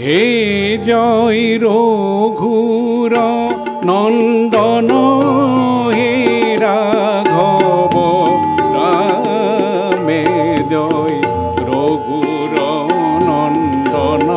হে জয় রঘুর নন্দন হে রাঘব রামে জয় রঘুর নন্দন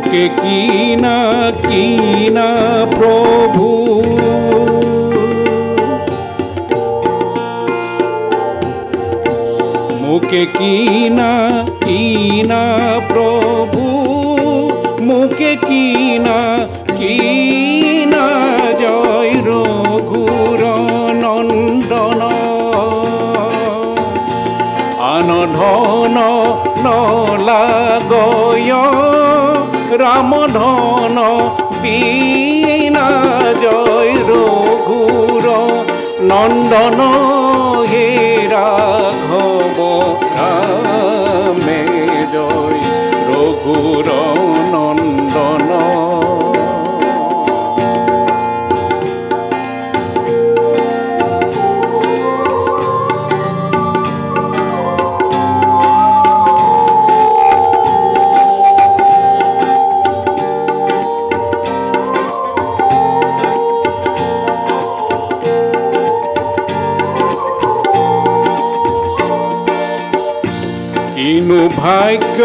মুকে কিনা প্রভু মুকে কিনা প্রভু মুকে কিনা জয় রঘুর নন্দন আনধন নলাগয় রামধন বিনা জয় রঘুর নন্দন হে রাঘব রামে জয় রঘুর নন্দন কিনু ভাগ্য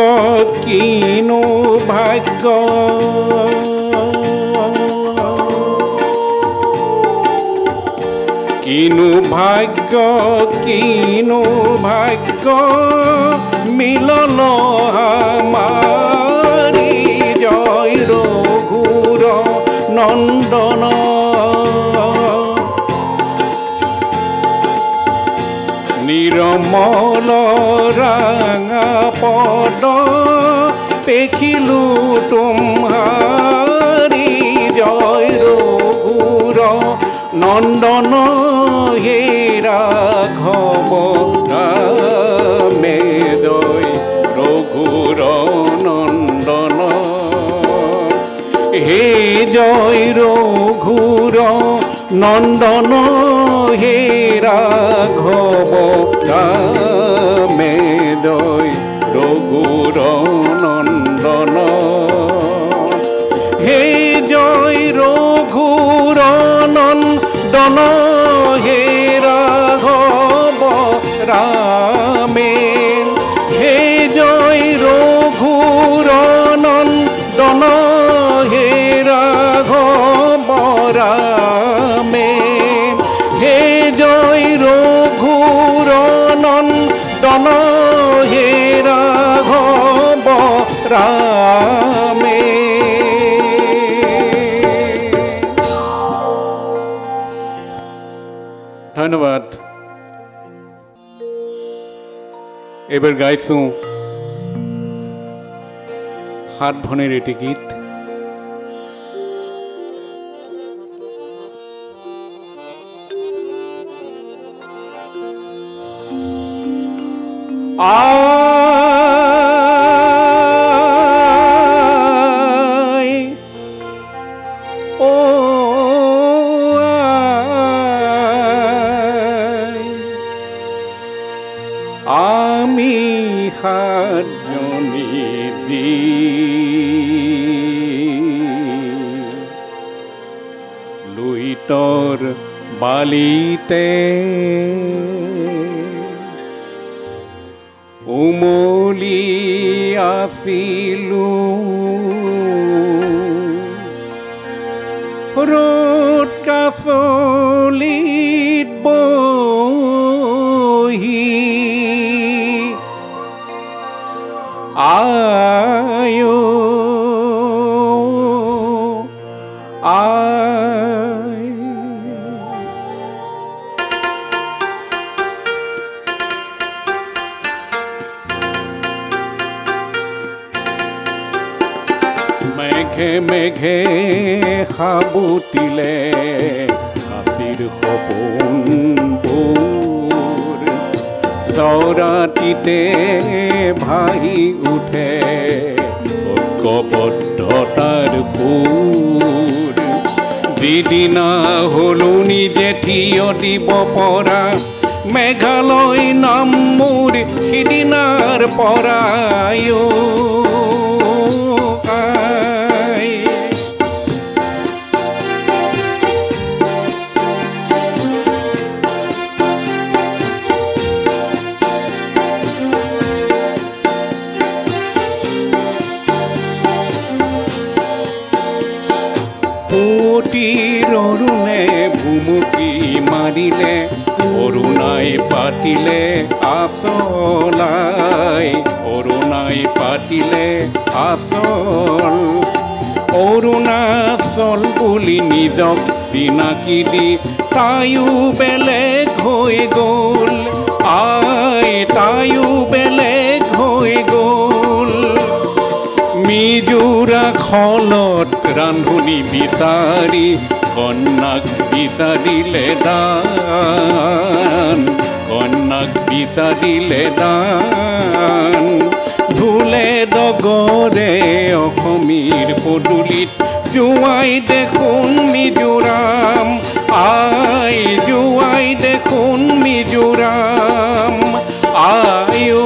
কিনু ভাগ্য কিনু ভাগ্য কিনু ভাগ্য মিলন আমারি জয় রঘুর নন্দন নিরমল রাঙা পদ দেখিলু তোমারি জয় রঘুর নন্দন হে রাঘব রামে জয় রঘুর নন্দন হে জয় রঘুর নন্দন হে রাঘব রামে জয় রঘুর নন্দন হে জয় রঘুর নন্দন হে রাঘব রামে হে জয় রঘুর নন্দন হে রাঘব রামে হে জয় রঘুর নন্দন হে রাঘব রামে ধন্যবাদ এবার গাইছো হাত ভনের এটি গীত আমি হাজনি দি লুইটর বালিতে উমলি আছিলু রোদ কাছলিত বহি আয়ো আয় মেঘে মেঘে সাবুতিলে অসমীৰ সপোনবোৰ চৰাতিতে ভাহি উঠে ঐক্যবদ্ধতাৰ সুৰ যিদিনা হলো নিজে থিয় দিব পৰা মেঘালয় নাম মোৰ সিদিনাৰ পৰাই পুতিৰ অৰুণে ভুমুকি মাৰিলে অৰুণাই পাতিলে আচলাই অৰুণাই পাতিলে আচল অৰুণাচল বুলি নিজক চিনাকি দি তায়ো বেলেগ হৈ গ'ল তায়ো বেলেগ হৈ গ'ল মিজোৰা খলত ৰান্ধনি বিচাৰি কন্যাক বিচাৰিলে দান কন্যাক বিচাৰিলে দান ধুলে ডগৰে অসমীৰ পদূলিত জোৱাই দেখোন মিজোৰাম জোৱাই দেখোন মিজোৰাম আয়ো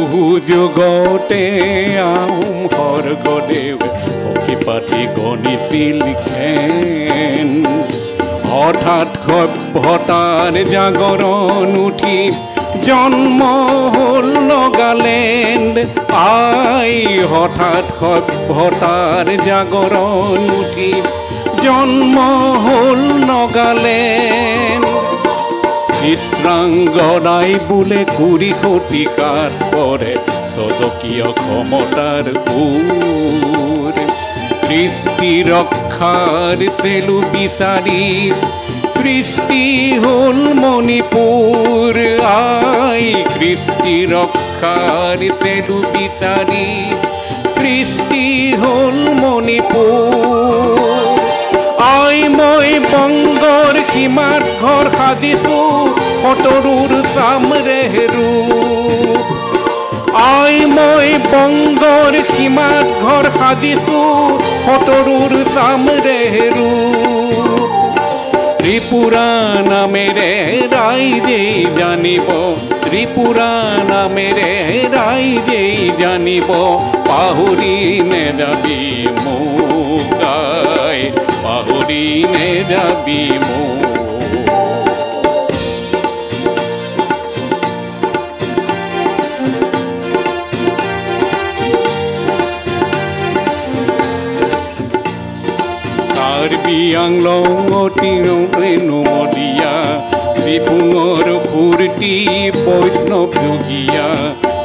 বহু যুগতে আহোম স্বৰ্গদেৱ সখী পাতি গণিছিল খেন হঠাৎ সভ্যতাৰ জাগৰণ উঠি জন্ম হ'ল নগালেণ্ড হঠাৎ সভ্যতাৰ জাগৰণ উঠি জন্ম হ'ল নগালেণ্ড চিত্ৰাংগদাই বোলে কুৰি শতিকাত পৰে স্বজকীয় ক্ষমতাৰ সুৰ কৃষ্টি ৰক্ষাৰ চেলু বিচাৰি সৃষ্টি হ'ল মণিপুৰ কৃষ্টি ৰক্ষাৰ চেলু বিচাৰি সৃষ্টি হ'ল মণিপুৰ মই বংগৰ সীমাত ঘৰ সাজিছোঁ সতৰুৰ চামৰে ৰূপ মই বংগৰ সীমাত ঘৰ সাজিছোঁ সতৰুৰ চামৰে ৰূপ ত্ৰিপুৰা নামেৰে ৰাইজেই জানিব ত্ৰিপুৰা নামেৰে ৰাইজেই জানিব পাহৰি নেযাবি মোক পাহৰি নেযাবি মোক কাৰ্বি আংলঙতি নমলীয়া শ্ৰীপুঙৰ ফূৰ্তি বৈষ্ণৱ যোগীয়া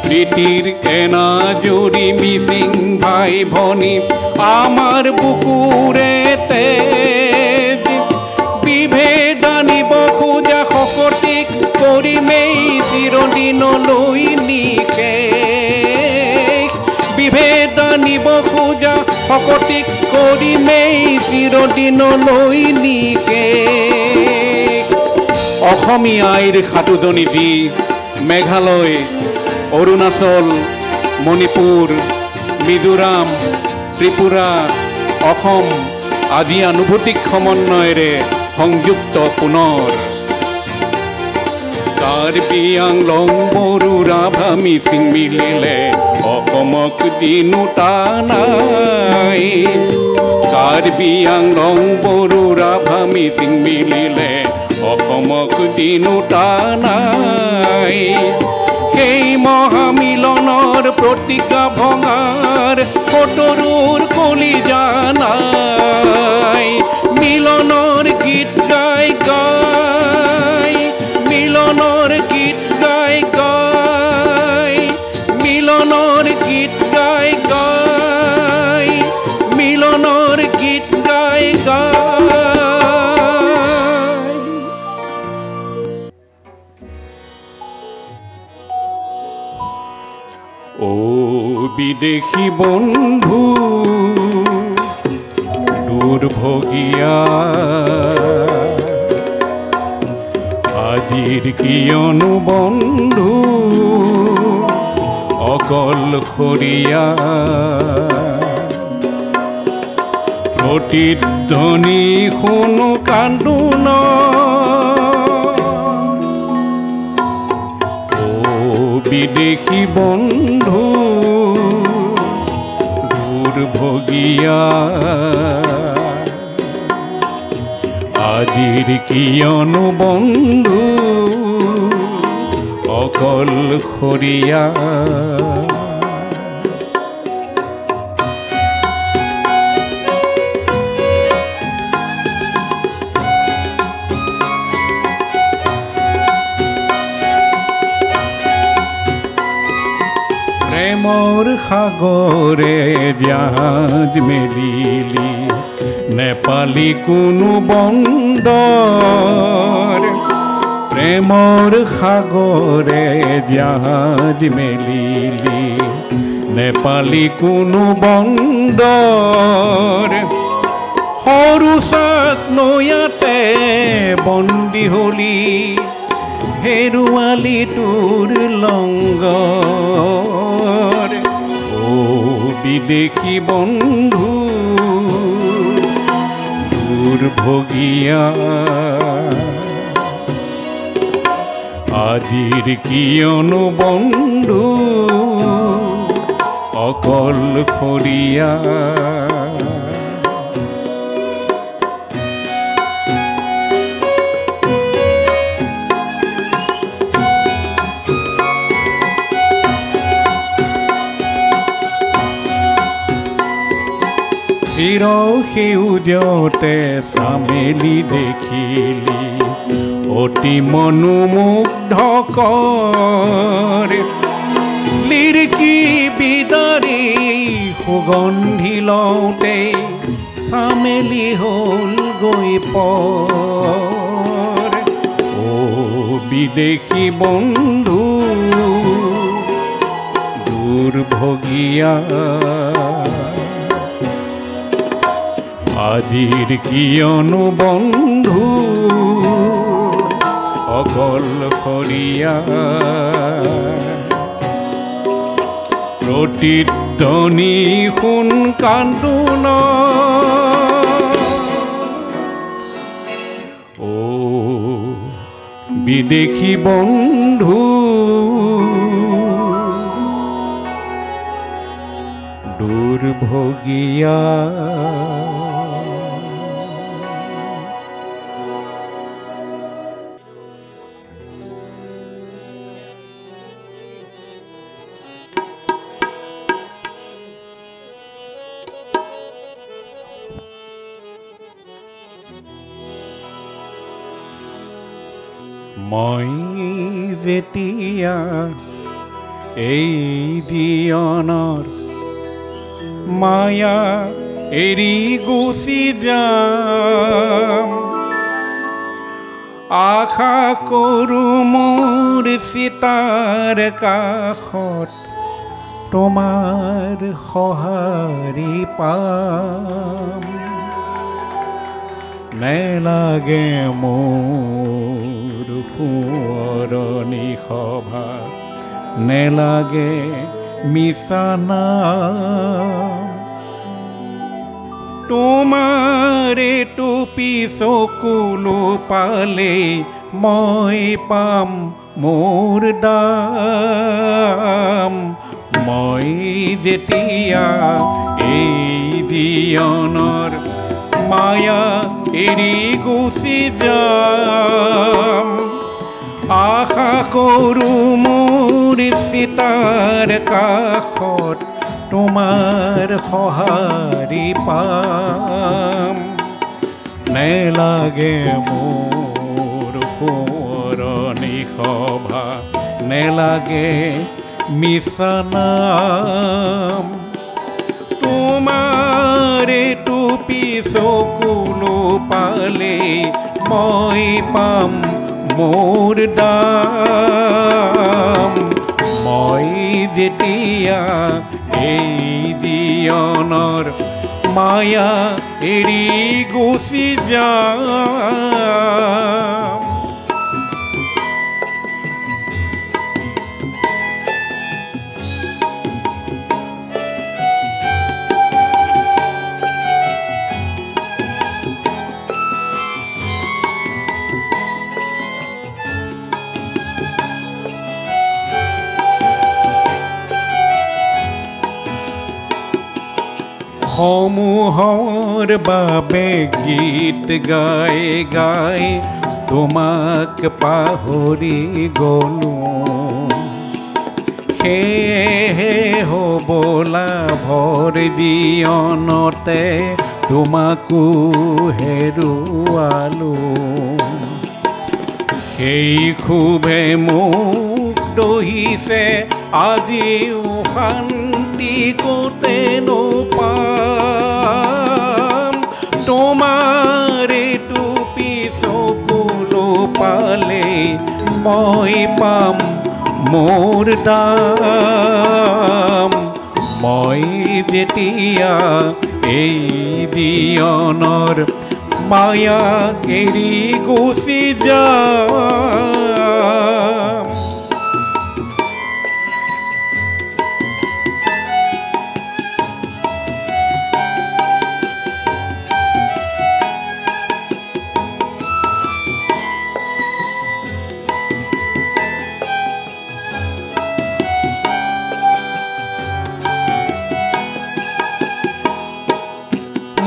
প্ৰীতিৰ এনাজৰি মিচিং ভাই ভনী আমাৰ বুকুৰে তেজ বিভেদ আনিব খোজা শকতিক কৰিমেই চিৰদিনলৈ নিশেষ বিভেদ আনিব খোজা শকতিক কৰিমেই চিৰদিনলৈ নিশেষ অসমীয়া আইৰ সাতোজনী যি মেঘালয় অৰুণাচল মণিপুৰ মিজোৰাম ত্ৰিপুৰা অসম আদি আনুভূতিক সমন্বয়েৰে সংযুক্ত পুনৰ কাৰ্বি আংলং বড়ো ৰাভা মিচিং মিলিলে অসমক দিনোটা নাই কাৰ্বি আংলং বড়ো ৰাভা মিচিং মিলিলে অসমক দিনোটা নাই সেই মহামিলনৰ প্ৰতিজ্ঞা ভঙাৰ সতৰুৰ কলিজা নাই মিলনৰ গীত গাই গাই মিলনৰ গীত গাই গাই মিলনৰ গীত গাই গাই মিলনৰ গীত গাই গাই ও বিদেশী বন্ধু দুৰ্ভগিয়া আজিৰ কিয়নো বন্ধু অকলশৰীয়া প্ৰতিধ্বনি শুনো কান্দোন ও বিদেশী বন্ধু দুৰ্ভগিয়া আজিৰ কিয়নো বন্ধু অকলশৰীয়া প্ৰেমৰ সাগৰে জাহাজ মেলিলি নেপালী কোনো বন্দৰ প্ৰেমৰ সাগৰে জাহাজ মেলিলি নেপালী কোনো বন্দৰ সৰু চাত নৈয়াতে বন্দী হলি হেৰুৱালি তোৰ লংগৰ ও বিদেশী বন্ধু দুৰ্ভগিয়া আজিৰ কিয়নো বন্ধু অকলশৰীয়া চিৰ সেউজতে চামেলি দেখিলি অতি মনোমুগ্ধকৰ লিৰিকি বিদাৰি সুগন্ধি লওঁতে চামেলি হ'ল গৈ পৰ ও বিদেশী বন্ধু দুৰ্ভগিয়া আজিৰ কিয়নো বন্ধু অকলশৰীয়া প্ৰতিধ্বনি শুন কান্দোন ও বিদেশী বন্ধু দুৰ্ভগিয়া মই যেতিয়া এই জীৱনৰ মায়া এৰি গুচি যাম আশা কৰোঁ মোৰ চিতাৰ কাষত তোমাৰ সঁহাৰি পাম নেলাগে মোৰ সোঁৱৰণি সভা নেলাগে মিছা নাম তোমাৰে টুপি চকুলো পালে মই পাম মোৰ দাম মই যেতিয়া এই জীৱনৰ মায়া এৰি গুচি যাম আশা কৰোঁ মোৰ চিতাৰ কাষত তোমাৰ সঁহাৰি পাম নেলাগে মোৰ সোঁৱৰণি সভা নেলাগে মিছা নাম তোমাৰে টুপি চকুলো পালে মই পাম মোৰ দাম মই যেতিয়া যেতিয়া এই জীৱনৰ মায়া এৰি গুচি যাম সমূহৰ বাবে গীত গাই গাই তোমাক পাহৰি গলো সেয়েহে হ'বলা ভৰ জীৱনতে তোমাকো হেৰুৱালো সেই ক্ষোভে মোক দহিছে আজিও শান্তি ক'তে নোপাম তোমাৰ টুপি চকুলো পালে মই পাম মোৰ দাম মই যেতিয়া এই জীৱনৰ মায়া এৰি গুচি যাম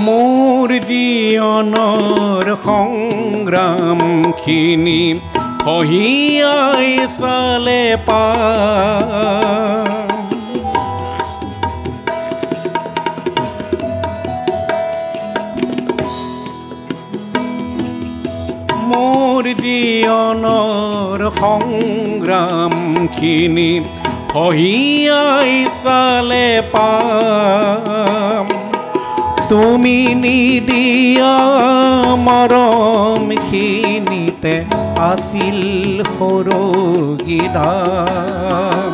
মোৰ জীৱনৰ সংগ্ৰামখিনি সহিয়াই চালে পাম মোৰ জীৱনৰ সংগ্ৰামখিনি সহিয়াই চালে পাম তুমি নিদিয়া মৰমখিনিতে আছিল সৰগী ধাম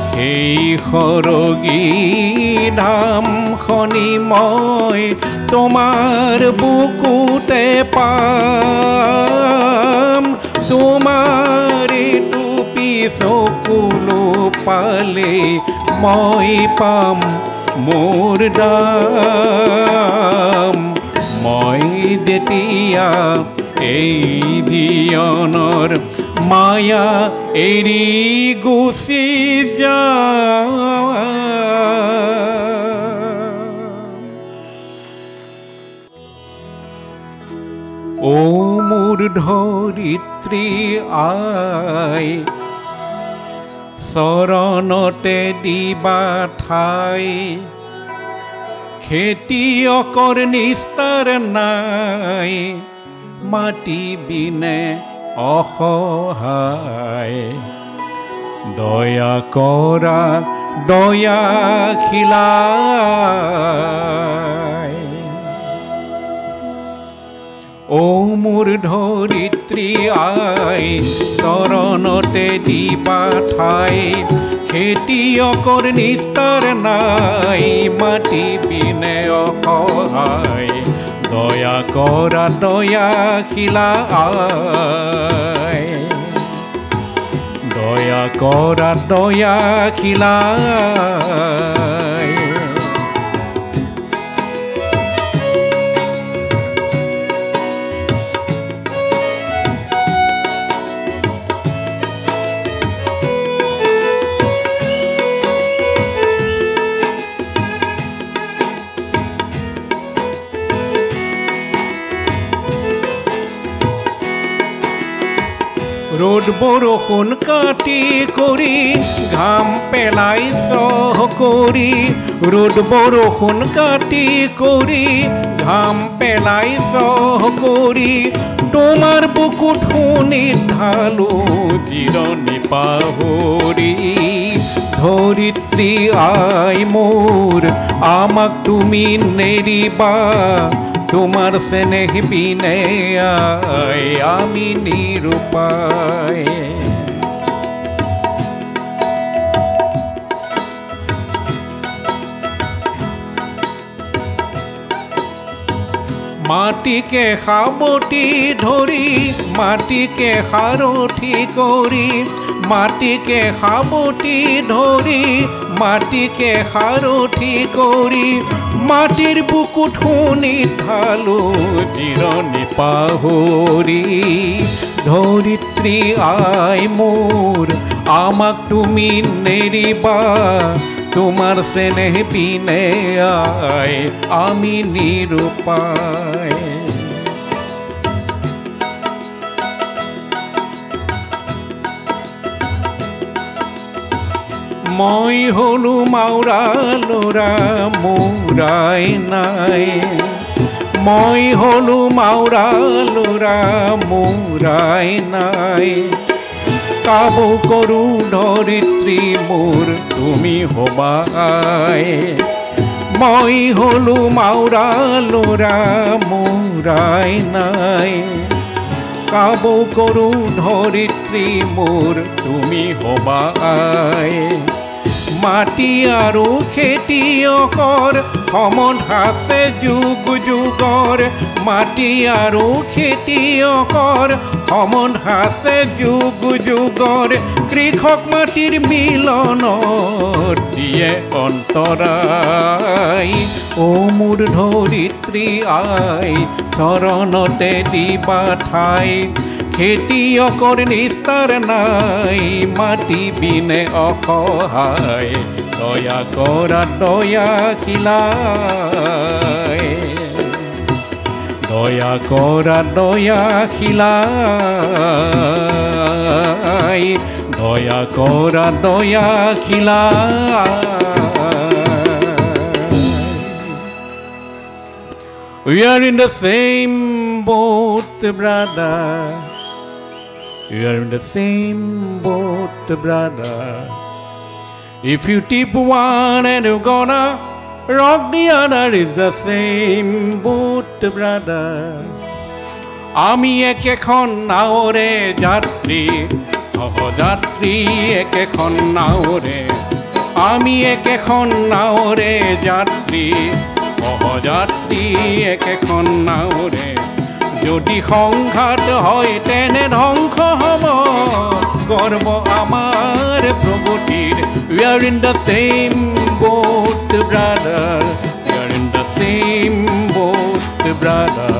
সেই সৰগী ধামখনি মই তোমাৰ বুকুতে পাম তোমাৰ টুপি চকুলো পালে মই পাম মোৰ দাম মই যেতিয়া এই জীৱনৰ মায়া এৰি গুচি যাম ও মোৰ ধৰিত্ৰী আই চৰণতে দিবা ঠাই খেতিয়কৰ নিস্তাৰ নাই মাটি বিনে অসহায় দয়া কৰা দয়াশীলাই ও মোৰ ধৰিত্ৰী আই চৰণতে দিবা ঠাই খেতিয়কৰ নিস্তাৰ নাই মাটি বিনে অসহায় দয়া কৰা দয়াশীলাই দয়া কৰা দয়াশীলাই ৰোদ বৰষুণ কাটি কৰি ঘাম পেলাইছ কৰি ৰোদ বৰষুণ কাটি কৰি ঘাম পেলাইছ কৰি তোমাৰ বুকুত শুনি ঢালো জিৰণি পাহৰি ধৰিত্ৰী আই মোৰ আমাক তুমি নেৰিবা তোমাৰ স্নেহ বিনে আমি নিৰুপায় মাটিকে সাবটি ধৰি মাটিকে সাৰথি কৰি মাটিকে সাবটি ধৰি মাটিকে সাৰথি কৰি মাটিৰ বুকুত শুনি ঢালো জিৰণি পাহৰি ধৰিত্ৰী আই মোৰ আমাক তুমি নেৰিবা তোমার স্নেহ বিনে আয় আমি নিরুপায় মই হলু মাউরা লোরা মোরাই নাই মই হলু মাউরা লোরা মোরাই নাই কাবু করু ধরিত্রী মোর তুমি হবাই মই হলু মাউরা লোরা মোরাই নাই কাবু করু ধরিত্রী মোর তুমি হবাই মাটি আৰু খেতিয়কৰ সমন আছে যুগ যুগৰ মাটি আৰু খেতিয়কৰ সমন আছে যুগ যুগৰ কৃষক মাটিৰ মিলনত দিয়ে অন্তৰাই ও মোৰ ধৰিত্ৰী আই চৰণতে দিবা ঠাই খেতিয়কৰ নিস্তাৰ নাই মাটি বিনে অসহায় দয়া কৰা দয়াশীলাই দয়া কৰা দয়াশীলাই দয়া কৰা দয়াশীলাই We are in the same boat, brother. We are in the same boat, brother. If you tip one and you're gonna rock the other, is the same boat, brother. Ami ekekhon naore jatri, সহযাত্ৰী একেখন নাওৰে আমি একেখন নাওৰে যাত্ৰী সহযাত্ৰী একেখন নাওৰে যদি সংঘাত হয় তেনে ধ্বংস হ'ব গৰ্ব আমাৰ প্ৰগতিৰ We are in the same boat, brother. We are in the same boat, brother.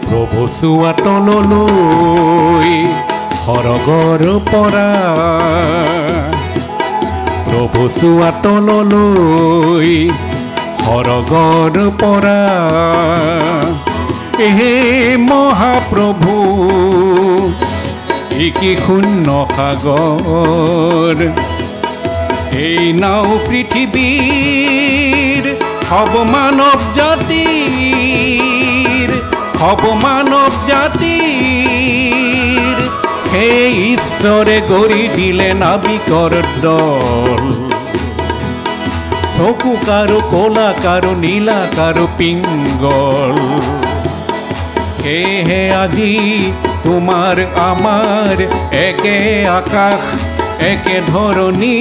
প্ৰভু চোৱা তললৈ সৰগৰ পৰা প্ৰভু চোৱা তললৈ সৰগৰ পৰা হে মহাপ্ৰভু কি শূন্য সাগৰ এই নাও পৃথিৱীৰ সব মানৱ জাতিৰ সব মানৱ জাতিৰ সেই ঈশ্বৰে গঢ়ি দিলে নাবিকৰ দল চকু কাৰো ক'লা কাৰো নীলা কাৰো পিংগল সেয়েহে আজি তোমাৰ আমাৰ একে আকাশ একে ধৰণী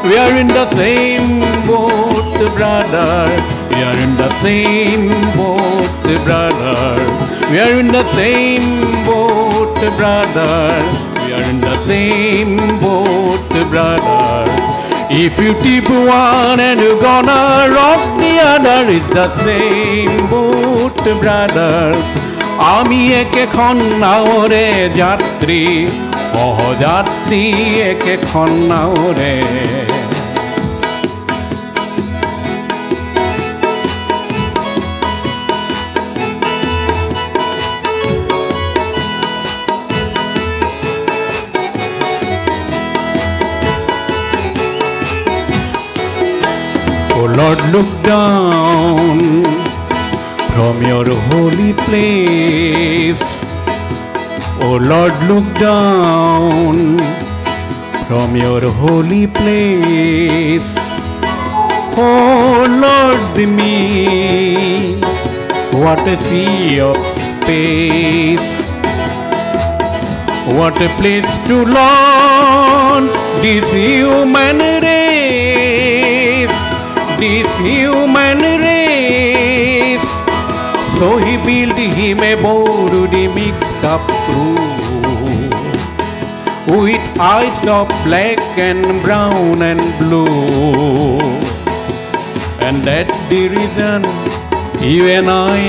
We are in the same boat, brother. We are in the same boat, brother. We are in the same boat, brother. We are in the same boat, brother. If you tip one and you're gonna rock the other, it's the same boat, brother. আমি একেখন নাওৰে যাত্ৰী সহযাত্ৰী একেখন নাওৰে Oh Lord, look down from your holy place. Oh Lord, look down from your holy place. Oh Lord me, what a sea of space, what a place to launch this human race, this human race. So he built him a boat mixed up crew, with eyes of black and brown and blue. And that's the reason you and I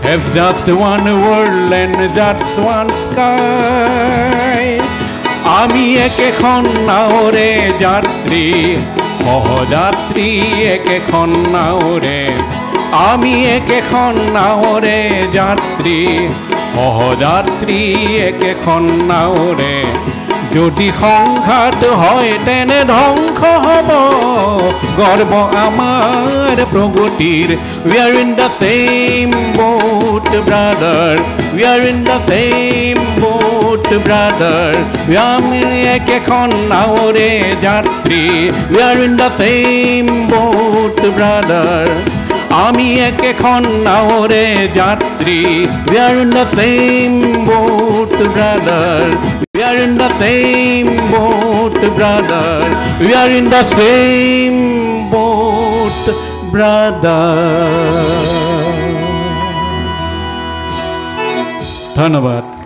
have just one world and just one sky. আমি একেখন নাওরে যাত্রী, সহযাত্রী একেখন নাওরে। আমি একেখন নাওরে যাত্রী, সহযাত্রী একেখন নাওরে। যদি সংঘাত হয় তেনে ধ্বংস হব গর্ব আমার প্রগতির। We are in the same boat brother, we are in the same boat brother. আমি একেখন নাওরে যাত্রী, we are in the same boat brother. আমি একেখন নাওরে যাত্রী, we are in the same boat brother. We are in the same boat brother, we are in the same boat brother. ধন্যবাদ।